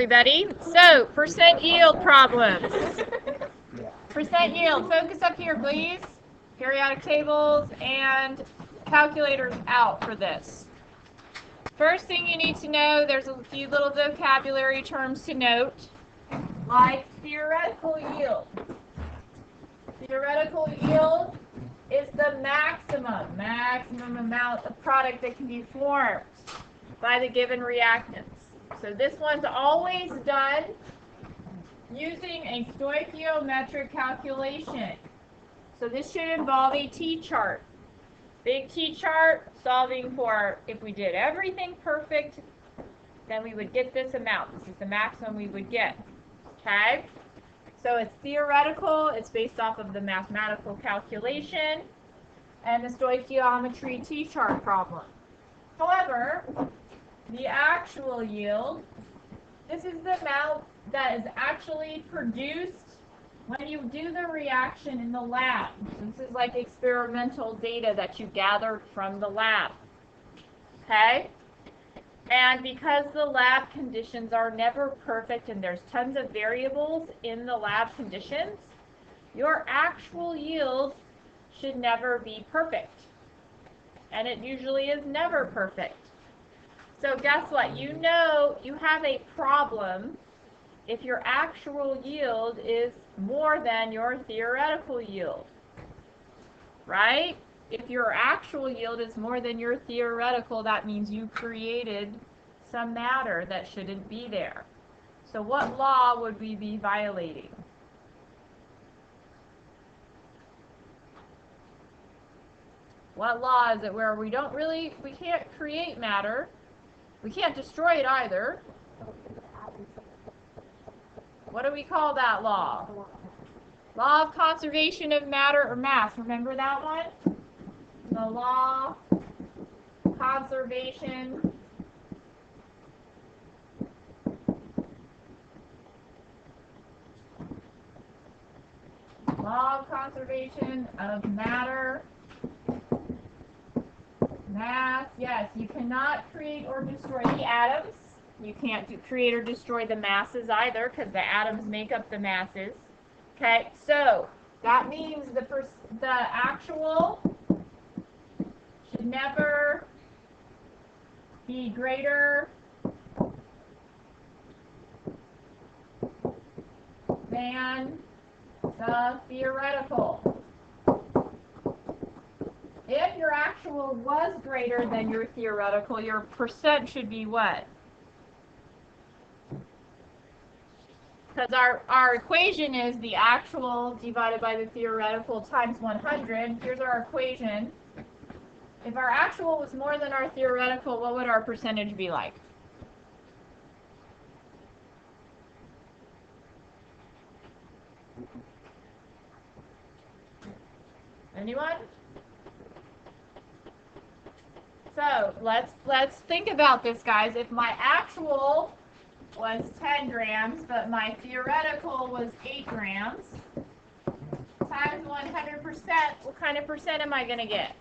Everybody. So, percent yield problems. Percent yield. Focus up here, please. Periodic tables and calculators out for this. First thing you need to know, there's a few little vocabulary terms to note, like theoretical yield. Theoretical yield is the maximum amount of product that can be formed by the given reactants. So this one's always done using a stoichiometric calculation. So this should involve a T-chart. Big T-chart solving for, if we did everything perfect, then we would get this amount. This is the maximum we would get. Okay? So it's theoretical. It's based off of the mathematical calculation and the stoichiometry T-chart problem. However, the actual yield, this is the amount that is actually produced when you do the reaction in the lab. This is like experimental data that you gathered from the lab. Okay? And because the lab conditions are never perfect and there's tons of variables in the lab conditions, your actual yield should never be perfect. And it usually is never perfect. So guess what? You know you have a problem if your actual yield is more than your theoretical yield, right? If your actual yield is more than your theoretical, that means you created some matter that shouldn't be there. So what law would we be violating? What law is it where we can't create matter? We can't destroy it either. What do we call that law? Law of conservation of matter or mass. Remember that one? The law of conservation of matter. Mass, yes, you cannot create or destroy the atoms. You can't create or destroy the masses either because the atoms make up the masses. Okay, so that means the actual should never be greater than the theoretical. If your actual was greater than your theoretical, your percent should be what? Because our equation is the actual divided by the theoretical times 100. Here's our equation. If our actual was more than our theoretical, what would our percentage be like? Anyone? So let's think about this, guys. If my actual was 10 grams, but my theoretical was 8 grams, times 100%, what kind of percent am I going to get?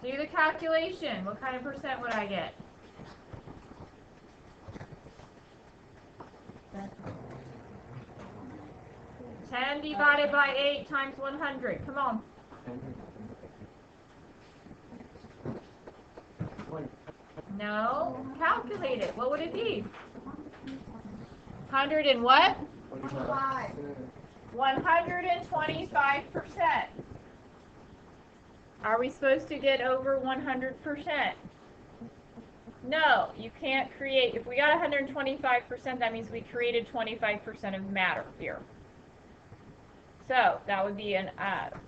Do the calculation. What kind of percent would I get? Ten divided by 8 times 100. Come on. No. Calculate it. What would it be? 100 and what? 125%. Are we supposed to get over 100%? No, you can't create. If we got 125%, that means we created 25% of matter here. So that would be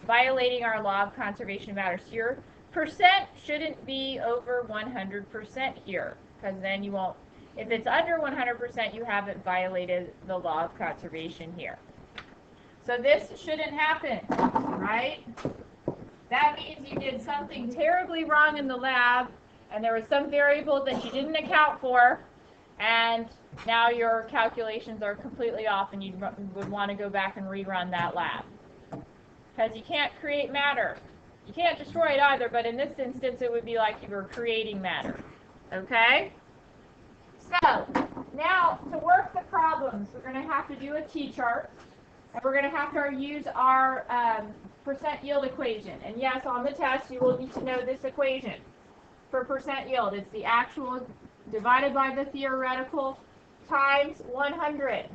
violating our law of conservation of matter. So your percent shouldn't be over 100% here, because then you won't. If it's under 100%, you haven't violated the law of conservation here. So this shouldn't happen, right? That means you did something terribly wrong in the lab, and there was some variable that you didn't account for, and now your calculations are completely off, and you would want to go back and rerun that lab. Because you can't create matter. You can't destroy it either, but in this instance, it would be like you were creating matter. Okay? So, now to work the problems, we're going to have to do a T-chart. And we're going to have to use our percent yield equation. And yes, on the test, you will need to know this equation for percent yield. It's the actual divided by the theoretical times 100.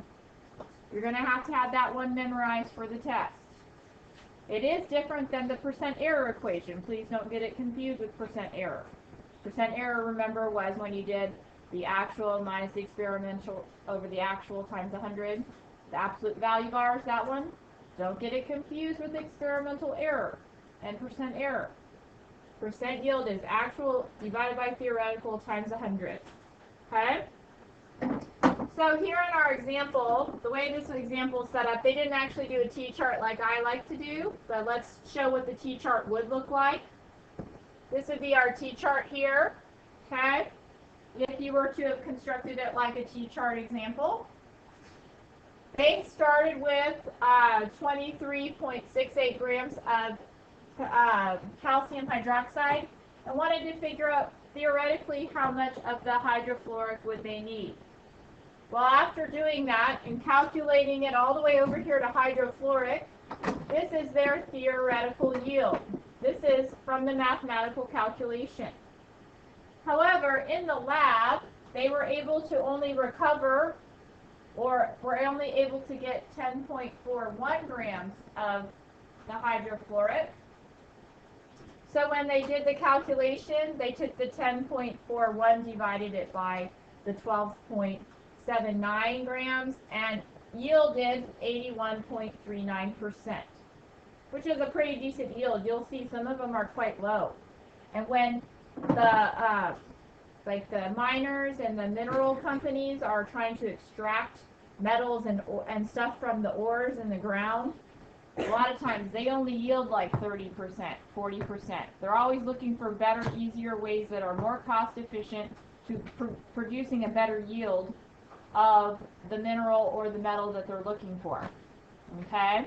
You're going to have that one memorized for the test. It is different than the percent error equation. Please don't get it confused with percent error. Percent error, remember, was when you did the actual minus the experimental over the actual times 100. The absolute value bars, that one. Don't get it confused with experimental error and percent error. Percent yield is actual divided by theoretical times 100. Okay? So here in our example, the way this example is set up, they didn't actually do a T-chart like I like to do, but let's show what the T-chart would look like. This would be our T-chart here. Okay? If you were to have constructed it like a T-chart example. They started with 23.68 grams of calcium hydroxide and wanted to figure out theoretically how much of the hydrofluoric would they need. Well, after doing that and calculating it all the way over here to hydrofluoric, this is their theoretical yield. This is from the mathematical calculation. However, in the lab, they were able to only recover or were only able to get 10.41 grams of the hydrofluoric. So when they did the calculation, they took the 10.41, divided it by the 12.79 grams, and yielded 81.39%, which is a pretty decent yield. You'll see some of them are quite low. And when the like the miners and the mineral companies are trying to extract metals and stuff from the ores in the ground, a lot of times they only yield like 30%, 40%. They're always looking for better, easier ways that are more cost efficient to producing a better yield of the mineral or the metal that they're looking for. Okay?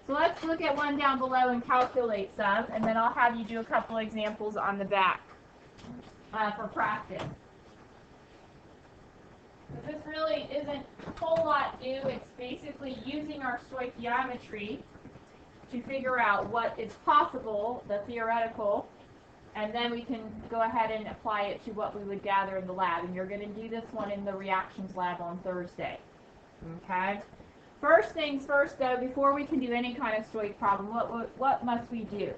So let's look at one down below and calculate some, and then I'll have you do a couple examples on the back for practice. But this really isn't a whole lot new. It's basically using our stoichiometry to figure out what is possible, the theoretical, and then we can go ahead and apply it to what we would gather in the lab. And you're going to do this one in the reactions lab on Thursday. Okay? First things first, though, before we can do any kind of stoich problem, what must we do?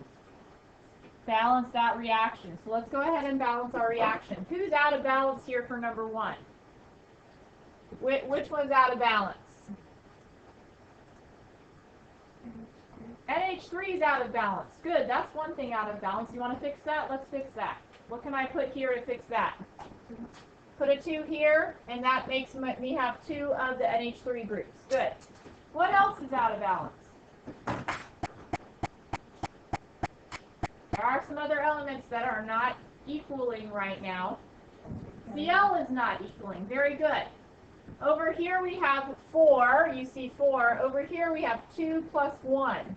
Balance that reaction. So let's go ahead and balance our reaction. Who's out of balance here for number one? Which one's out of balance? NH3 is out of balance. Good, that's one thing out of balance. You want to fix that? Let's fix that. What can I put here to fix that? Put a 2 here, and that makes me have 2 of the NH3 groups. Good. What else is out of balance? There are some other elements that are not equaling right now. Cl is not equaling. Very good. Over here we have 4. You see 4. Over here we have 2 plus 1.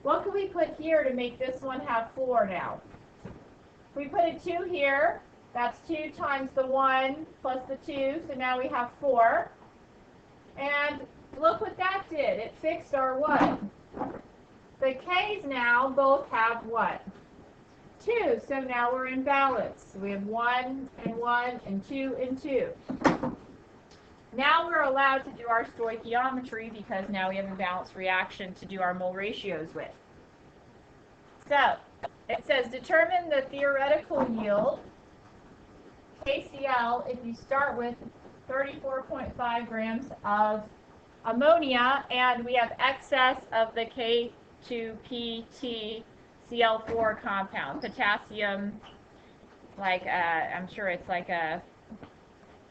What can we put here to make this one have 4 now? If we put a 2 here, that's 2 times the 1 plus the 2, so now we have 4. And look what that did. It fixed our what? The K's now both have what? 2. So now we're in balance. We have 1 and 1 and 2 and 2. Now we're allowed to do our stoichiometry because now we have a balanced reaction to do our mole ratios with. So it says determine the theoretical yield, KCl, if you start with 34.5 grams of ammonia and we have excess of the K2PtCl4 compound, potassium, like I'm sure it's like a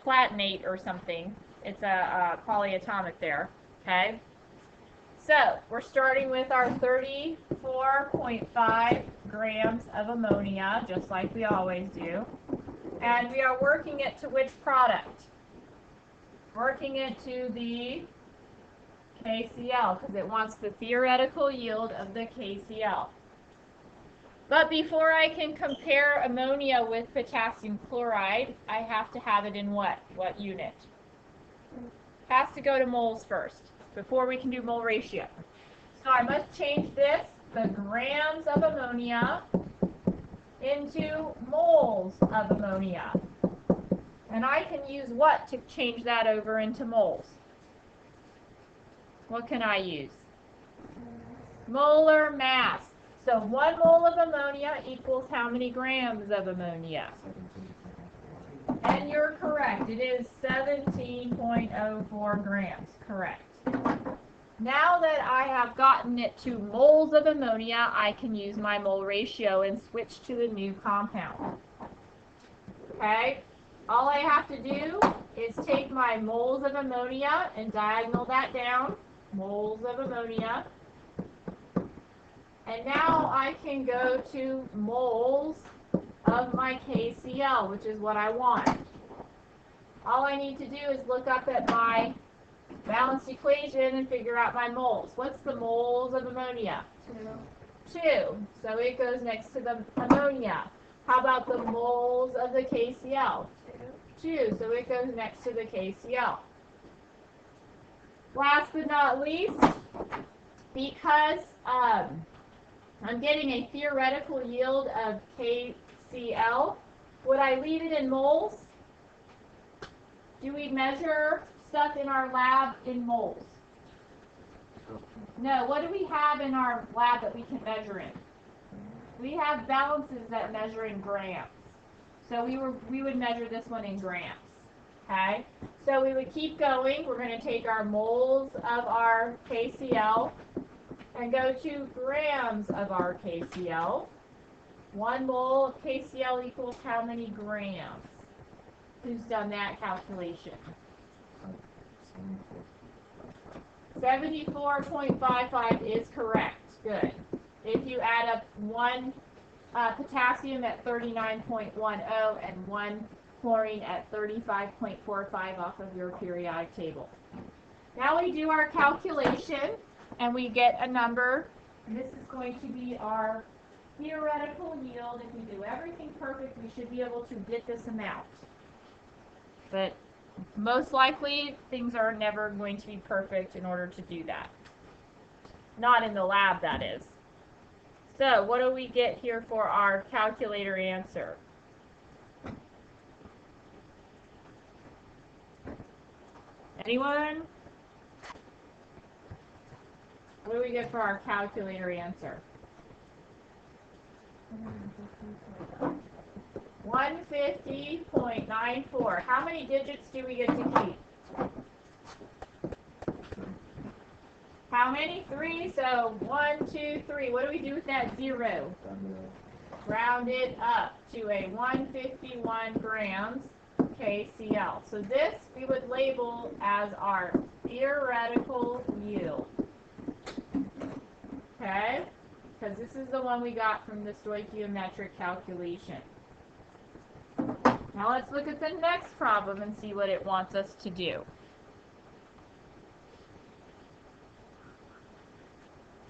platinate or something. It's a polyatomic there, okay? So we're starting with our 34.5 grams of ammonia, just like we always do. And we are working it to which product? Working it to the KCl, because it wants the theoretical yield of the KCl. But before I can compare ammonia with potassium chloride, I have to have it in what? What unit? Has to go to moles first before we can do mole ratio. So I must change this, the grams of ammonia, into moles of ammonia. And I can use what to change that over into moles? What can I use? Molar mass. So 1 mole of ammonia equals how many grams of ammonia? And you're correct. It is 17.04 grams. Correct. Now that I have gotten it to moles of ammonia, I can use my mole ratio and switch to the new compound. Okay? All I have to do is take my moles of ammonia and diagonal that down. Moles of ammonia. And now I can go to moles of my KCl, which is what I want. All I need to do is look up at my balanced equation and figure out my moles. What's the moles of ammonia? 2. So it goes next to the ammonia. How about the moles of the KCl? 2. So it goes next to the KCl. Last but not least, because I'm getting a theoretical yield of KCl, would I leave it in moles? Do we measure stuff in our lab in moles? No. What do we have in our lab that we can measure in? We have balances that measure in grams. So we would measure this one in grams. Okay? So we would keep going. We're going to take our moles of our KCl and go to grams of our KCl. 1 mole of KCl equals how many grams? Who's done that calculation? 74.55 is correct. Good. If you add up 1 potassium at 39.10 and 1 chlorine at 35.45 off of your periodic table. Now we do our calculation and we get a number. And this is going to be our theoretical yield. If we do everything perfect, we should be able to get this amount. But most likely, things are never going to be perfect in order to do that. Not in the lab, that is. So, what do we get here for our calculator answer? Anyone? What do we get for our calculator answer? 150.94. How many digits do we get to keep? How many? 3. So 1, 2, 3. What do we do with that 0? Round it up to a 151 grams KCl. So this we would label as our theoretical yield. Okay? Because this is the one we got from the stoichiometric calculation. Now let's look at the next problem and see what it wants us to do.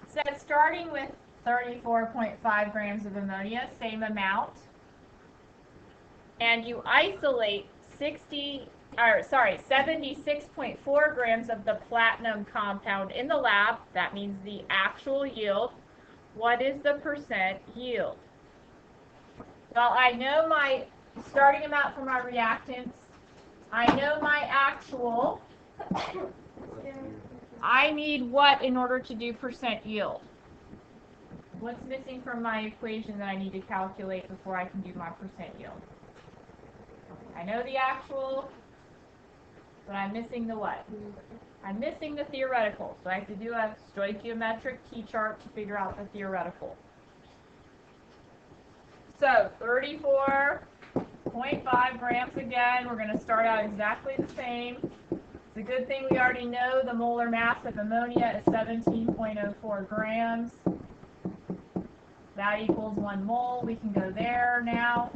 It says starting with 34.5 grams of ammonia, same amount, and you isolate 76.4 grams of the platinum compound in the lab. That means the actual yield. What is the percent yield? Well, I know my starting amount for my reactants. I know my actual. I need what in order to do percent yield? What's missing from my equation that I need to calculate before I can do my percent yield? I know the actual, but I'm missing the what? I'm missing the theoretical. So I have to do a stoichiometric t-chart to figure out the theoretical. So 34.5 grams again. We're going to start out exactly the same. It's a good thing we already know the molar mass of ammonia is 17.04 grams. That equals 1 mole. We can go there now.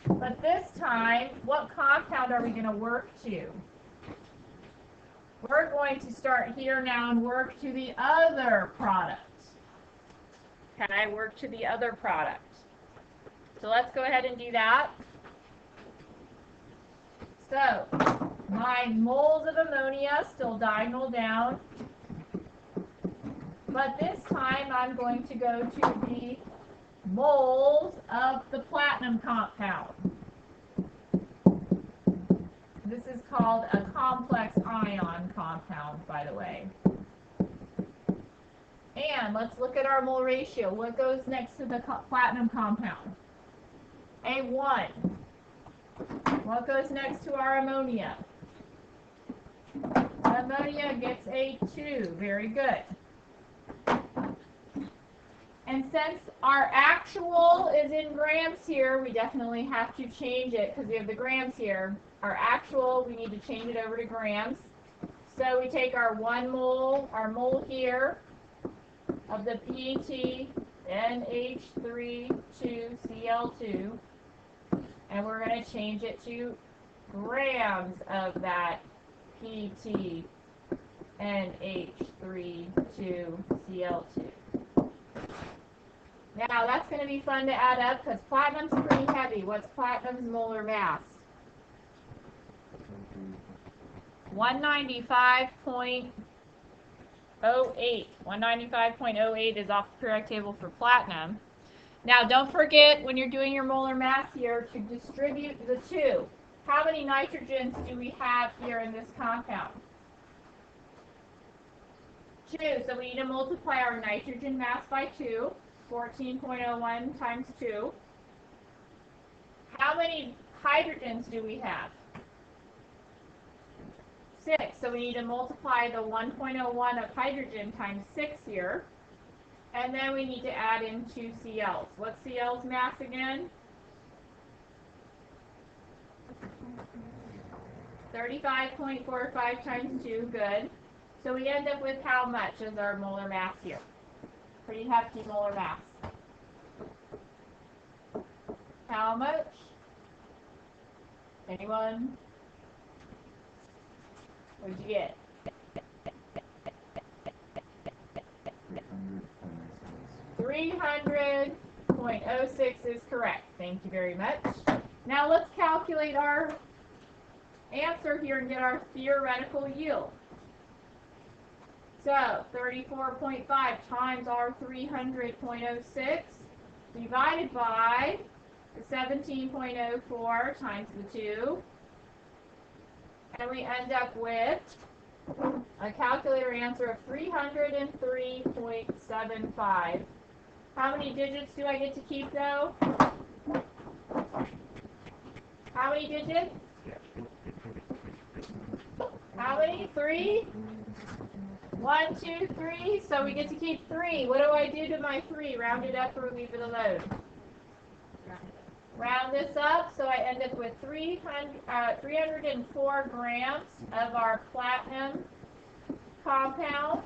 But this time, what compound are we going to work to? We're going to start here now and work to the other product. Okay, work to the other product. So let's go ahead and do that. So my moles of ammonia still diagonal down, but this time I'm going to go to the moles of the platinum compound. This is called a complex ion compound, by the way. And let's look at our mole ratio. What goes next to the platinum compound? A 1. What goes next to our ammonia? Ammonia gets a 2. Very good. And since our actual is in grams here, we definitely have to change it because we have the grams here. Our actual, we need to change it over to grams. So we take our 1 mole, our mole here, of the PET NH3,2Cl2, and we're going to change it to grams of that PET NH3,2Cl2. Now that's going to be fun to add up because platinum's pretty heavy. What's platinum's molar mass? 195.08. 195.08 is off the periodic table for platinum. Now don't forget when you're doing your molar mass here to distribute the 2. How many nitrogens do we have here in this compound? 2. So we need to multiply our nitrogen mass by 2. 14.01 times 2. How many hydrogens do we have? 6. So we need to multiply the 1.01 of hydrogen times 6 here. And then we need to add in 2 Cl's. What's Cl's mass again? 35.45 times 2. Good. So we end up with how much as our molar mass here? Pretty hefty molar mass. How much? Anyone? What'd you get? 300.06 is correct. Thank you very much. Now let's calculate our answer here and get our theoretical yield. So 34.5 times our 300.06 divided by the 17.04 times the 2. And we end up with a calculator answer of 303.75. How many digits do I get to keep though? How many digits? How many? 3? 1, 2, 3. So we get to keep 3. What do I do to my 3? Round it up or leave it alone? Round this up, so I end up with 304 grams of our platinum compound.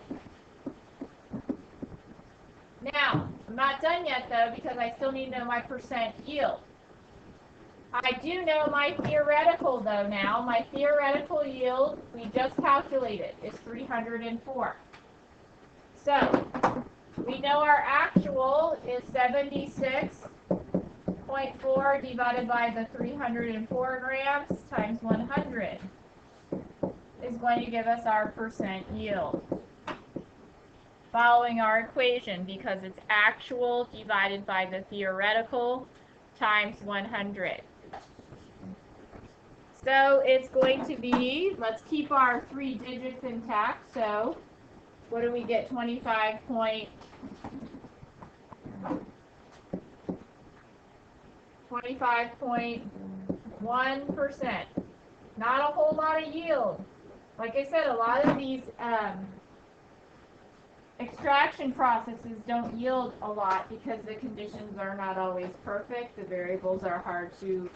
Now, I'm not done yet though because I still need to know my percent yield. I do know my theoretical though now. My theoretical yield, we just calculated, is 304. So, we know our actual is 76.4 divided by the 304 grams times 100 is going to give us our percent yield. Following our equation because it's actual divided by the theoretical times 100. So it's going to be, let's keep our 3 digits intact. So what do we get? 25.1%. Not a whole lot of yield. Like I said, a lot of these extraction processes don't yield a lot because the conditions are not always perfect. The variables are hard to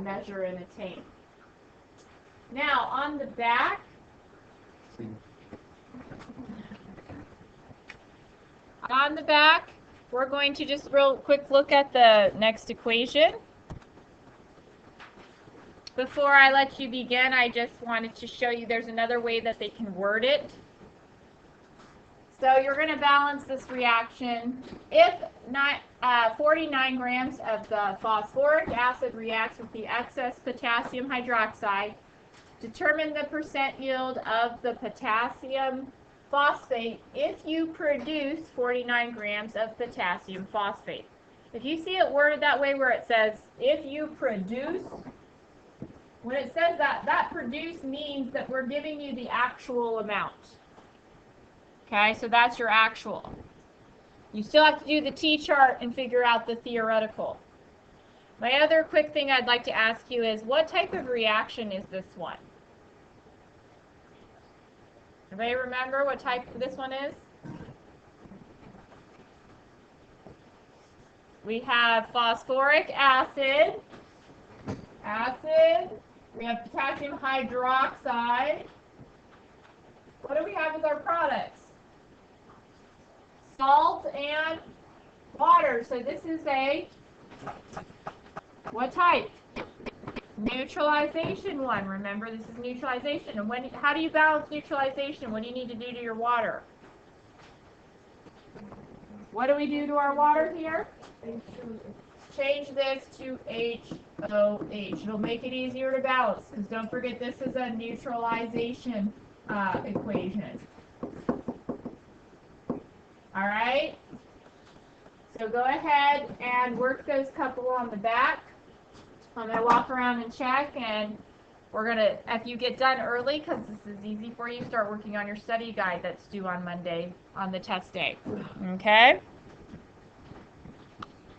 measure and attain. Now, on the back, we're going to just real quick look at the next equation. Before I let you begin, I just wanted to show you there's another way that they can word it. So you're going to balance this reaction. If not, 49 grams of the phosphoric acid reacts with the excess potassium hydroxide, determine the percent yield of the potassium phosphate if you produce 49 grams of potassium phosphate. If you see it worded that way where it says, if you produce, when it says that, that produce means that we're giving you the actual amount. Okay, so that's your actual. You still have to do the T-chart and figure out the theoretical. My other quick thing I'd like to ask you is, what type of reaction is this one? Anybody remember what type this one is? We have phosphoric acid, we have potassium hydroxide. What do we have as our products? Salt and water. So this is a, what type? Neutralization one. Remember, this is neutralization. And how do you balance neutralization? What do you need to do to your water? What do we do to our water here? Change this to HOH. It'll make it easier to balance, because don't forget this is a neutralization equation. All right? So go ahead and work those couple on the back. I'm going to walk around and check, and we're going to, if you get done early, because this is easy for you, start working on your study guide that's due on Monday on the test day. Okay?